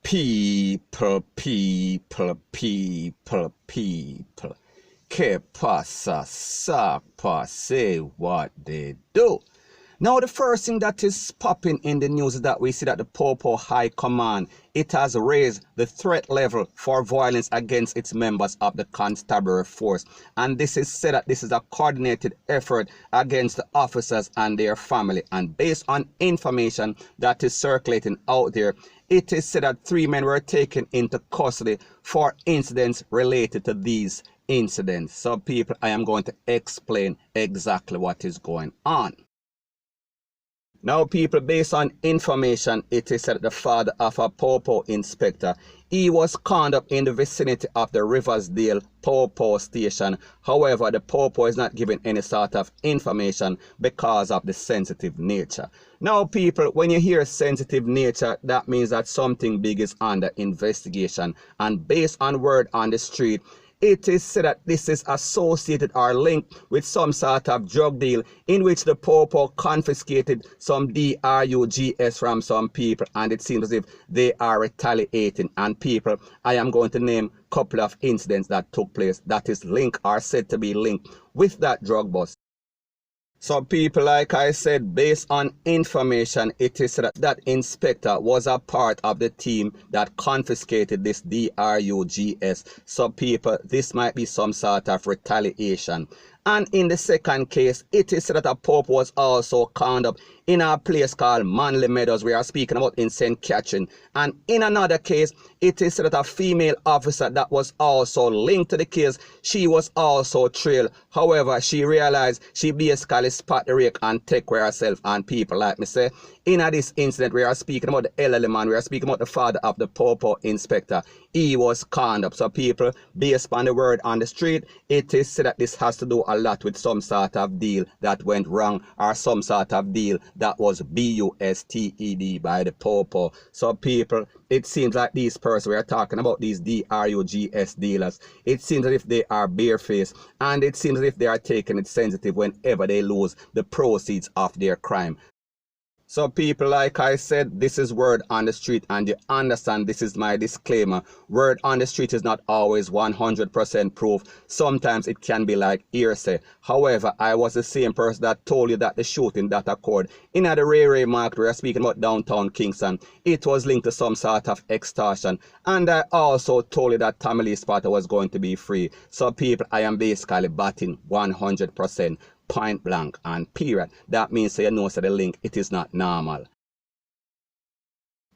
People. Que pasa, sapa, say what they do. Now, the first thing that is popping in the news is that we see that the Popo High Command, it has raised the threat level for violence against its members of the constabulary force. And this is said that this is a coordinated effort against the officers and their family. And based on information that is circulating out there, it is said that 3 men were taken into custody for incidents related to these incidents. So people, I am going to explain exactly what is going on. Now people, based on information, it is said that the father of a Popo inspector, he was conned up in the vicinity of the Riversdale Popo station. However, the Popo is not giving any sort of information because of the sensitive nature. Now people, when you hear sensitive nature, that means that something big is under investigation. And based on word on the street, it is said that this is associated or linked with some sort of drug deal in which the Popo confiscated some DRUGs from some people, and it seems as if they are retaliating. And people, I am going to name a couple of incidents that took place that is linked or said to be linked with that drug bust. So people, like I said, based on information, it is that that inspector was a part of the team that confiscated this DRUGs. So people, this might be some sort of retaliation. And in the second case, it is said that a Pope was also conned up in a place called Manly Meadows, we are speaking about in St. Catherine. And in another case, it is said that a female officer that was also linked to the case, she was also trailed. However, she realized she basically spot the rake and take care of herself. And people, like me say, in this incident, we are speaking about the elderly man, we are speaking about the father of the Popo inspector. He was conned up. So people, based on the word on the street, it is said that this has to do a lot with some sort of deal that went wrong, or some sort of deal that was busted by the Popo. So people, it seems like these persons we are talking about, these DRUGs dealers, it seems as if they are barefaced, and it seems as if they are taking it sensitive whenever they lose the proceeds of their crime. So people, like I said, this is word on the street, and you understand this is my disclaimer. Word on the street is not always 100% proof. Sometimes it can be like hearsay. However, I was the same person that told you that the shooting that occurred in the Ray market, we are speaking about downtown Kingston, it was linked to some sort of extortion. And I also told you that Tommy Lee Sparta was going to be free. So people, I am basically batting 100%. Point blank and period. That means so you know so the link, it is not normal.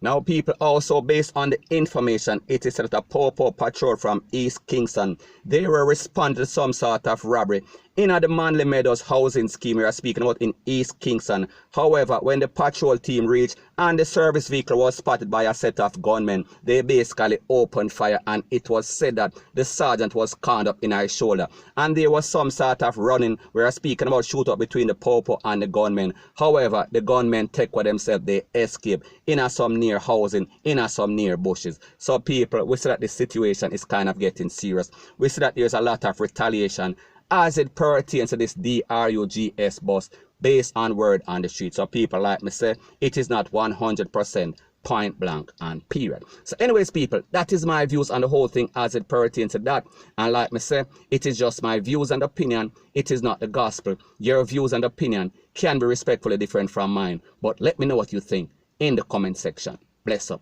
Now people, also based on the information, it is said that a Popo patrol from East Kingston, they were responding to some sort of robbery in the Manly Meadows housing scheme we are speaking about in East Kingston. However, when the patrol team reached and the service vehicle was spotted by a set of gunmen, they basically opened fire, and it was said that the sergeant was conned up in his shoulder. And there was some sort of running, we are speaking about shootout between the Popo and the gunmen. However, the gunmen take for themselves, they escape in some near housing, in some near bushes. So people, we see that the situation is kind of getting serious. We see that there's a lot of retaliation as it pertains to this DRUGs bus based on word on the street. So people, like me say, it is not 100% point blank and period. So anyways people, that is my views on the whole thing as it pertains to that. And like me say, it is just my views and opinion. It is not the gospel. Your views and opinion can be respectfully different from mine. But let me know what you think in the comment section. Bless up.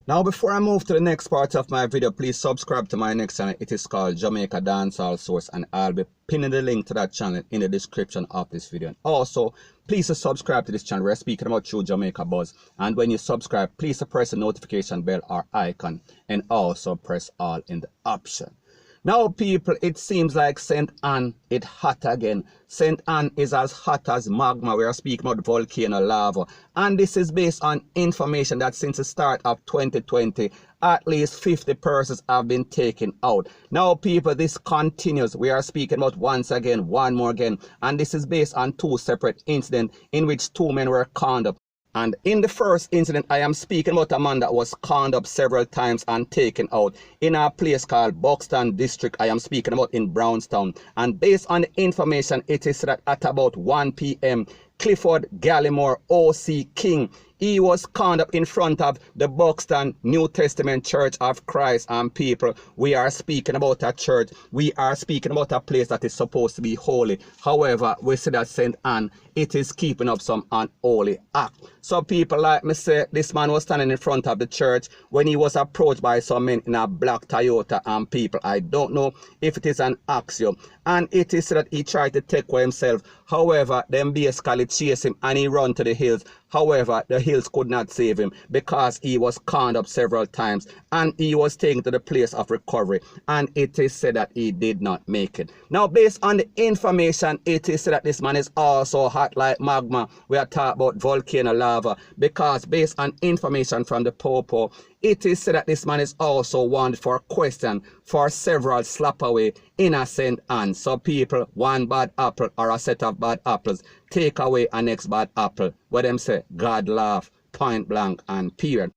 Now before I move to the next part of my video, please subscribe to my next channel. It is called Jamaica Dancehall Source, and I'll be pinning the link to that channel in the description of this video. And also, please subscribe to this channel. We're speaking about True Jamaica Buzz. And when you subscribe, please press the notification bell or icon, and also press all in the option. Now people, it seems like St. Anne, it hot again. St. Anne is as hot as magma. We are speaking about volcano lava. And this is based on information that since the start of 2020, at least 50 persons have been taken out. Now people, this continues. We are speaking about once again, one more again. And this is based on 2 separate incidents in which 2 men were conned up. And in the first incident, I am speaking about a man that was conned up several times and taken out in a place called Buxton District. I am speaking about in Brownstown. And based on the information, it is that at about 1 p.m., Clifford Gallimore, O.C. King. He was conned up in front of the Buxton New Testament Church of Christ. And people, we are speaking about a church. We are speaking about a place that is supposed to be holy. However, we see that St. Anne, it is keeping up some unholy act. So people, like me say, this man was standing in front of the church when he was approached by some men in a black Toyota. And people, I don't know if it is an axiom. And it is that he tried to take away himself. However, them basically chased him and he ran to the hills. However, the hills could not save him because he was conned up several times and he was taken to the place of recovery. And it is said that he did not make it. Now, based on the information, it is said that this man is also hot like magma. We are talking about volcano lava because based on information from the Popo, it is said that this man is also wanted for question for several slap away innocent hands. So people, one bad apple or a set of bad apples, take away a next bad apple. What them say? God laugh, point blank and period.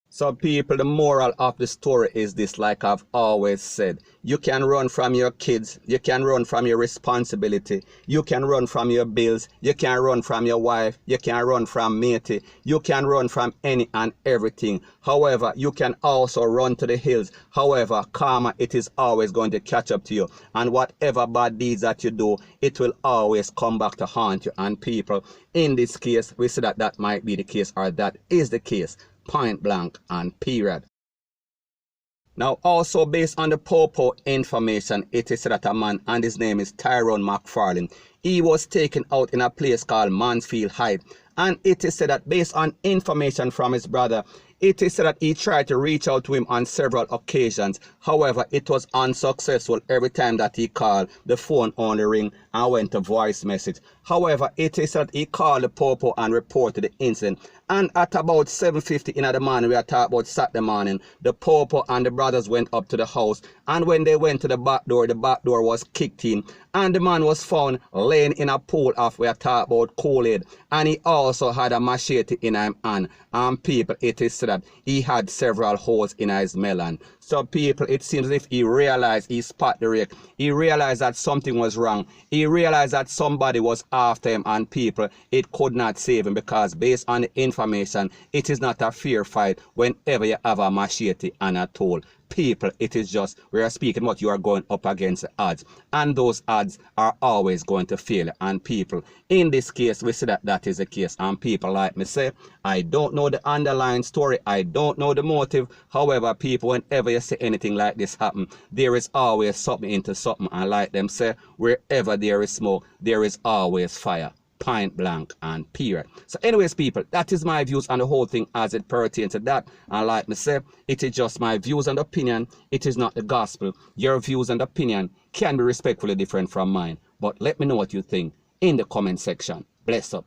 So people, the moral of the story is this, like I've always said. You can run from your kids. You can run from your responsibility. You can run from your bills. You can run from your wife. You can run from matey. You can run from any and everything. However, you can also run to the hills. However, karma, it is always going to catch up to you. And whatever bad deeds that you do, it will always come back to haunt you. And people, in this case, we see that that might be the case or that is the case. Point blank and period. Now, also based on the Popo information, it is said that a man, and his name is Tyrone McFarlane, he was taken out in a place called Mansfield Heights. And it is said that based on information from his brother, it is said that he tried to reach out to him on several occasions. However, it was unsuccessful every time that he called. The phone only ring and went to voice message. However, it is said that he called the Popo and reported the incident. And at about 7:50 in the morning, we are talking about Saturday morning, the Popo and the brothers went up to the house. And when they went to the back door was kicked in. And the man was found laying in a pool of, we are talking about Kool-Aid. And he also had a machete in his hand. And people, it is said that he had several holes in his melon. So people, it seems as if he realized he spot the wreck. He realized that something was wrong. He realized that somebody was after him, and people, it could not save him because based on the information, it is not a fair fight whenever you have a machete and a tool. People, it is just, we are speaking what you are going up against the odds. And those odds are always going to fail. And people, in this case, we see that that is the case. And people, like me say, I don't know the underlying story. I don't know the motive. However, people, whenever you see anything like this happen, there is always something into something. And like them say, wherever there is smoke, there is always fire. Point blank and period. So anyways, people, that is my views on the whole thing as it pertains to that. And like me say, it is just my views and opinion. It is not the gospel. Your views and opinion can be respectfully different from mine. But let me know what you think in the comment section. Bless up.